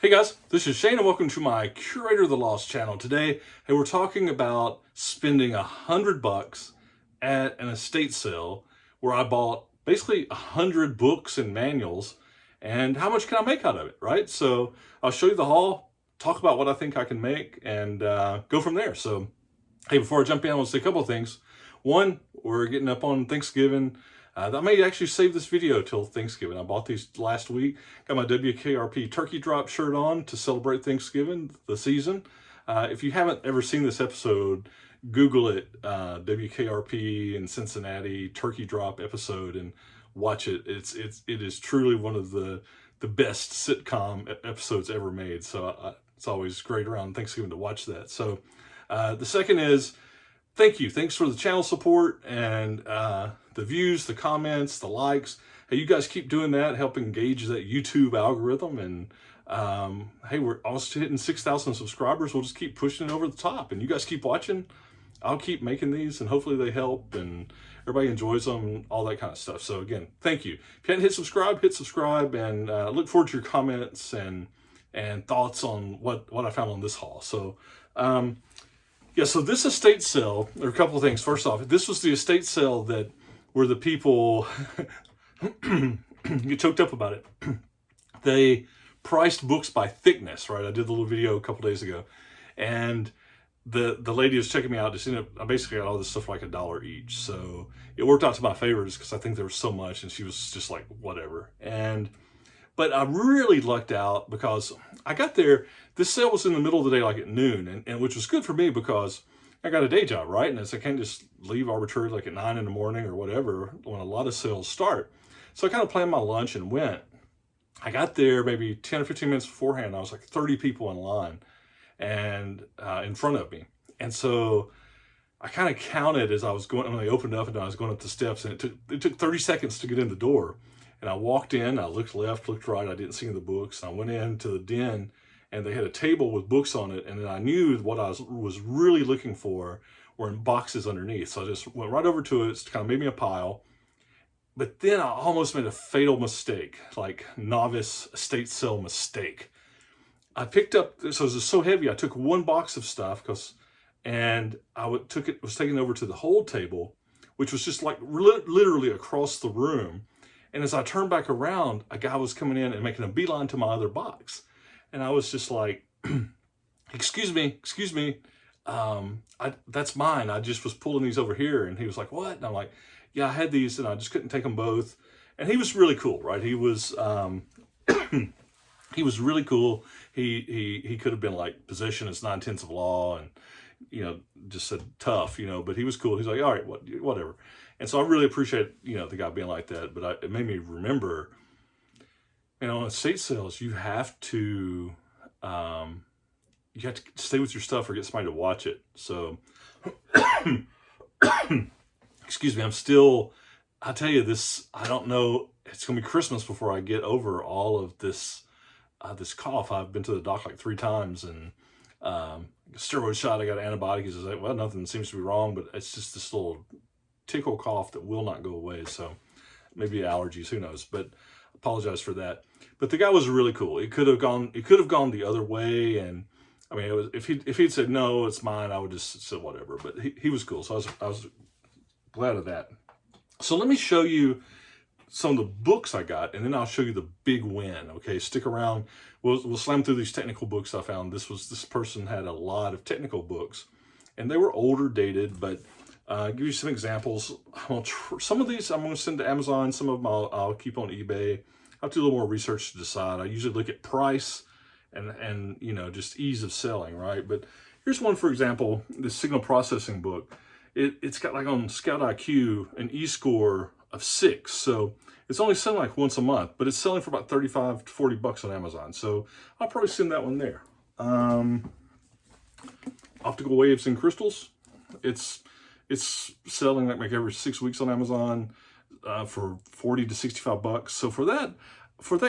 Hey guys, this is Shane and welcome to my Curator of the Lost channel. Today, we're talking about spending $100 at an estate sale where I bought basically 100 books and manuals, and how much can I make out of it, right? So I'll show you the haul, talk about what I think I can make, and go from there. So, hey, before I jump in, I want to say a couple of things. One, we're getting up on Thanksgiving. I may actually save this video till Thanksgiving. I bought these last week. Got my WKRP turkey drop shirt on to celebrate Thanksgiving, the season. If you haven't ever seen this episode, Google it, WKRP in Cincinnati turkey drop episode, and watch it. It is truly one of the best sitcom episodes ever made. So it's always great around Thanksgiving to watch that. So the second is, thank you. Thanks for the channel support and the views, the comments, the likes. Hey, you guys keep doing that, help engage that YouTube algorithm. And hey, we're almost hitting 6,000 subscribers. We'll just keep pushing it over the top. And you guys keep watching. I'll keep making these, and hopefully they help and everybody enjoys them and all that kind of stuff. So again, thank you. If you hadn't hit subscribe, and look forward to your comments and thoughts on what I found on this haul. So yeah, so this estate sale, there are a couple of things. First off, this was the estate sale that where the people get choked up about it. They priced books by thickness, right? I did the little video a couple days ago, and the lady was checking me out. Just I basically got all this stuff for like $1 each, so it worked out to my favors because I think there was so much, and she was just like, whatever. But I really lucked out because I got there. This sale was in the middle of the day, like at noon, and which was good for me because I got a day job, right? And I can't just leave arbitrarily like at 9 in the morning or whatever when a lot of sales start. So I kind of planned my lunch and went. I got there maybe 10 or 15 minutes beforehand. I was like 30 people in line and in front of me. And so I kind of counted as I was going, when they opened up and I was going up the steps, and it took 30 seconds to get in the door. And I walked in, I looked left, looked right, I didn't see the books. And I went into the den, and they had a table with books on it. And then I knew what I was really looking for were in boxes underneath. So I just went right over to it. It's kind of made me a pile. But then I almost made a fatal mistake, like novice estate sale mistake. I picked up, so it was so heavy, I took one box of stuff, and I was taken over to the hold table, which was just like literally across the room. And as I turned back around, a guy was coming in and making a beeline to my other box. And I was just like, excuse me, that's mine. I just was pulling these over here. And he was like, what? And I'm like, yeah, I had these and I just couldn't take them both. And he was really cool, right? He was, he was really cool. He could have been like possession is 9/10 of law and, just said tough, but he was cool. He's like, all right, whatever. And so I really appreciate, the guy being like that. But it made me remember, on estate sales, you have to stay with your stuff or get somebody to watch it. So, excuse me, I tell you this, I don't know, it's going to be Christmas before I get over all of this, this cough. I've been to the doc like 3 times, and steroid shot, I got antibiotics. It's like, well, nothing seems to be wrong, but it's just this little tickle cough that will not go away. So maybe allergies, who knows, but apologize for that. But the guy was really cool. It could have gone the other way. And I mean, if he'd said, no, it's mine, I would just said whatever, but he was cool. So I was glad of that. So let me show you some of the books I got, and then I'll show you the big win. Okay, stick around. We'll slam through these technical books I found. This person had a lot of technical books, and they were older, dated, but give you some examples. Some of these I'm going to send to Amazon. Some of them I'll keep on eBay. I'll have to do a little more research to decide. I usually look at price and just ease of selling, right? But here's one, for example, this signal processing book. It's got like on ScoutIQ an E-score of 6. So it's only selling like once a month, but it's selling for about 35 to 40 bucks on Amazon. So I'll probably send that one there. Optical waves and crystals. It's selling like every 6 weeks on Amazon for 40 to 65 bucks. So for that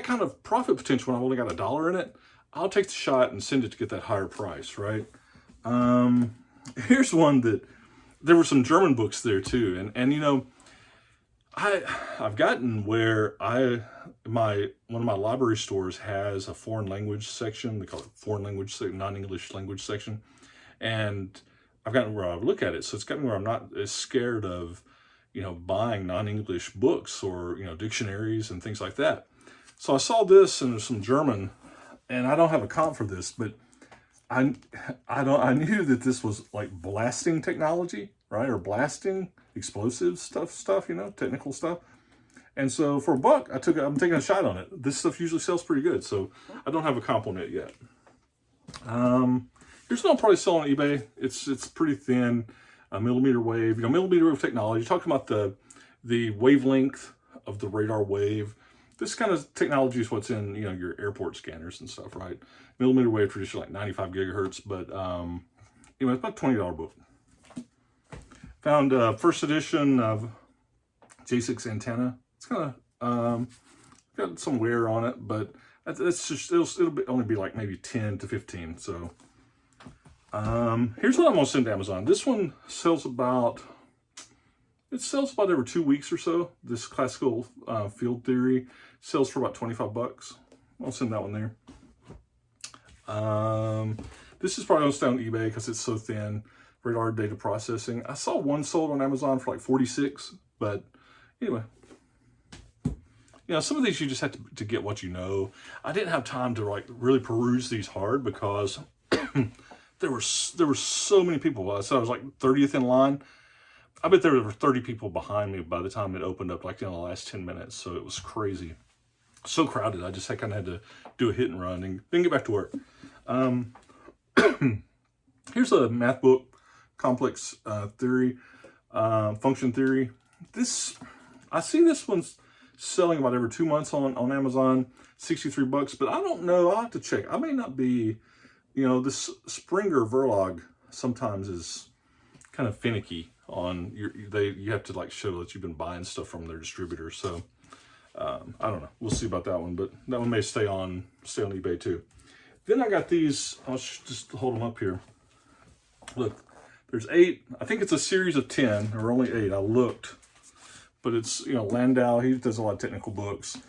kind of profit potential, when I've only got $1 in it, I'll take the shot and send it to get that higher price, right? Here's one that there were some German books there too, and I've gotten where one of my library stores has a foreign language section. They call it foreign language, non-English language section. And I've gotten where I look at it. So it's gotten where I'm not as scared of, buying non-English books or, dictionaries and things like that. So I saw this and there's some German, and I don't have a comp for this, but I knew that this was like blasting technology, right? Or blasting explosive stuff, technical stuff. And so for $1, I'm taking a shot on it. This stuff usually sells pretty good, so I don't have a comp on it yet. Here's what I'll probably sell on eBay. It's pretty thin, a millimeter wave. Millimeter wave technology. You're talking about the wavelength of the radar wave. This kind of technology is what's in your airport scanners and stuff, right? Millimeter wave traditionally like 95 gigahertz, but anyway, it's about a $20 book. Found first edition of J6 antenna. It's kind of got some wear on it, but it's just it'll only be like maybe 10 to 15. So here's what I'm gonna send to Amazon. This one sells about every 2 weeks or so. This classical field theory sells for about 25 bucks. I'll send that one there. This is probably gonna stay on eBay because it's so thin. Radar data processing. I saw one sold on Amazon for like 46, but anyway. Some of these you just have to get what you know. I didn't have time to like really peruse these hard because there were so many people. So I was like 30th in line. I bet there were 30 people behind me by the time it opened up, like in the last 10 minutes. So it was crazy. So crowded. I just kind of had to do a hit and run and then get back to work. Here's a math book, complex theory, function theory. I see this one's selling about every 2 months on Amazon, 63 bucks, but I don't know. I'll have to check. I may not be, this Springer Verlag sometimes is kind of finicky on you have to like show that you've been buying stuff from their distributor. So I don't know. We'll see about that one, but that one may stay on eBay too. Then I got these. I'll just hold them up here. Look, there's 8. I think it's a series of 10, or only 8. I looked, but it's Landau. He does a lot of technical books.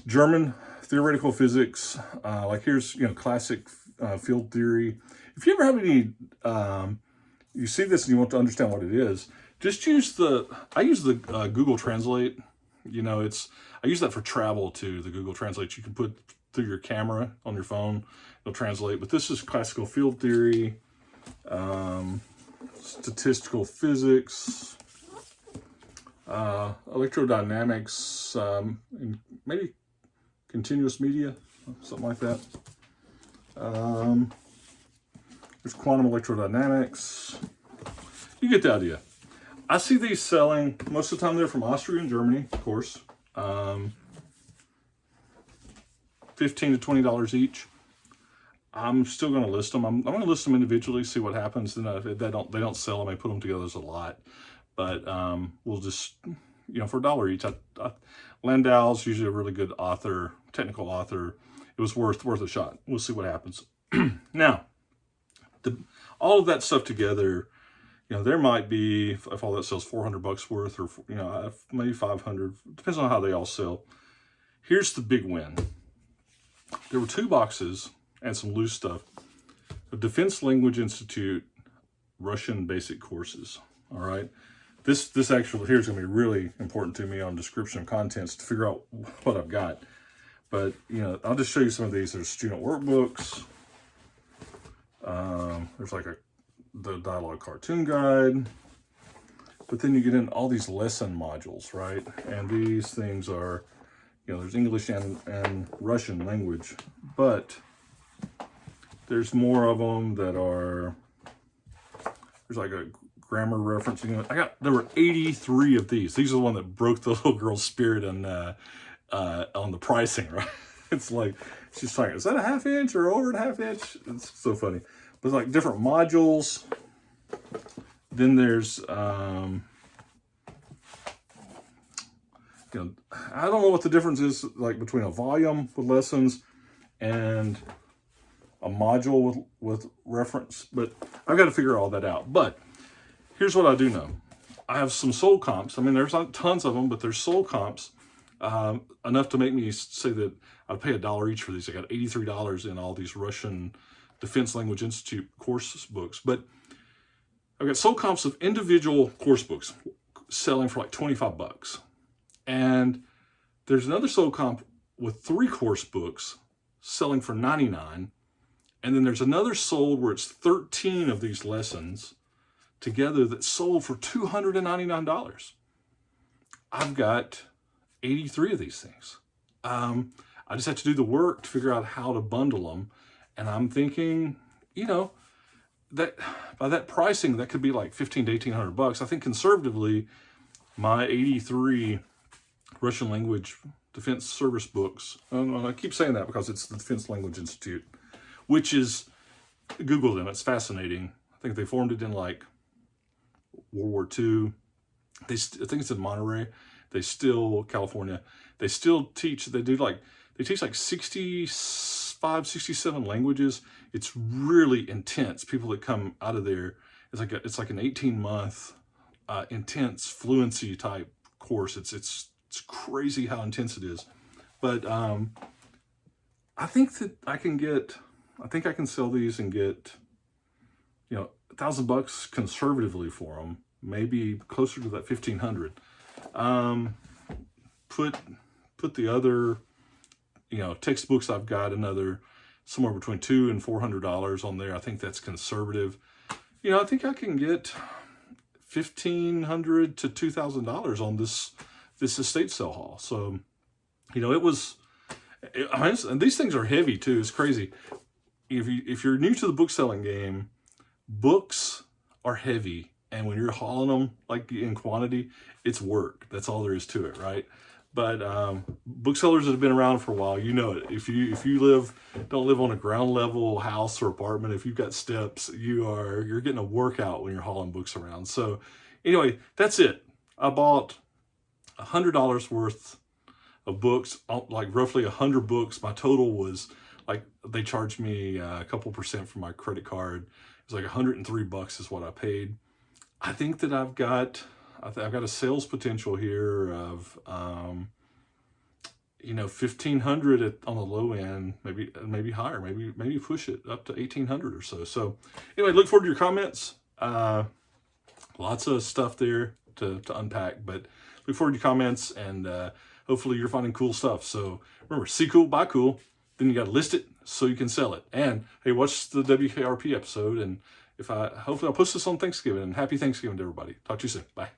German theoretical physics. Like here's classic field theory. If you ever have any, you see this and you want to understand what it is, just use I use the Google Translate. I use that for travel too. The Google Translate you can put through your camera on your phone. It'll translate. But this is classical field theory. Statistical physics, electrodynamics, and maybe continuous media, something like that. There's quantum electrodynamics. You get the idea. I see these selling, most of the time they're from Austria and Germany, of course. $15 to $20 each. I'm still going to list them. I'm going to list them individually, see what happens. Then if they don't sell them, I put them together as a lot. But we'll just, for $1 each. Landau's usually a really good author, technical author. It was worth a shot. We'll see what happens. Now, all of that stuff together, there might be, if all that sells, 400 bucks worth, or maybe 500. Depends on how they all sell. Here's the big win. There were 2 boxes and some loose stuff of Defense Language Institute Russian basic courses. All right, this actually here's going to be really important to me on description of contents to figure out what I've got. But I'll just show you some of these. There's student workbooks. There's like the dialogue cartoon guide. But then you get in all these lesson modules, right? And these things are, there's English and Russian language, but there's more of them that are, there's like a grammar reference. There were 83 of these. These are the one that broke the little girl's spirit on the pricing, right? It's like, she's like, is that a ½ inch or over a ½ inch? It's so funny. But it's like different modules. Then there's, I don't know what the difference is like between a volume with lessons and a module with reference, but I've got to figure all that out. But here's what I do know. I have some sold comps. I mean, there's not tons of them, but there's sold comps enough to make me say that I'd pay $1 each for these. I got $83 in all these Russian Defense Language Institute course books. But I've got sold comps of individual course books selling for like 25 bucks. And there's another sold comp with 3 course books selling for 99. And then there's another sold where it's 13 of these lessons together that sold for $299. I've got 83 of these things. I just have to do the work to figure out how to bundle them. And I'm thinking, you know, that by that pricing, that could be like $1,500 to $1,800. I think conservatively, my 83 Russian language defense service books, and I keep saying that because it's the Defense Language Institute, which is, Google them, it's fascinating. I think they formed it in like World War II. I think it's in Monterey. California. They still teach, they teach like 65, 67 languages. It's really intense. People that come out of there, it's like an 18-month intense fluency type course. It's crazy how intense it is. But I think that I can sell these and get, you know, $1,000 conservatively for them, maybe closer to that 1,500. Put the other, you know, textbooks I've got another somewhere between $200 and $400 on there. I think that's conservative. You know, I think I can get $1,500 to $2,000 on this estate sale haul. So, you know, and these things are heavy too. It's crazy. If you're new to the book selling game, books are heavy, and when you're hauling them like in quantity, it's work. That's all there is to it, right? But booksellers that have been around for a while, you know it. If you don't live on a ground level house or apartment, if you've got steps, you're getting a workout when you're hauling books around. So anyway, that's it. I bought $100 worth of books, like roughly 100 books. My total was like, they charged me a couple % for my credit card. It was like $103 is what I paid. I think that I've got a sales potential here of, you know, 1,500 on the low end, maybe higher, maybe push it up to 1,800 or so. So anyway, look forward to your comments. Lots of stuff there to unpack, but look forward to your comments, and hopefully you're finding cool stuff. So remember, see cool, buy cool. Then you got to list it so you can sell it. And hey, watch the WKRP episode, and hopefully I'll post this on Thanksgiving. And happy Thanksgiving to everybody. Talk to you soon. Bye.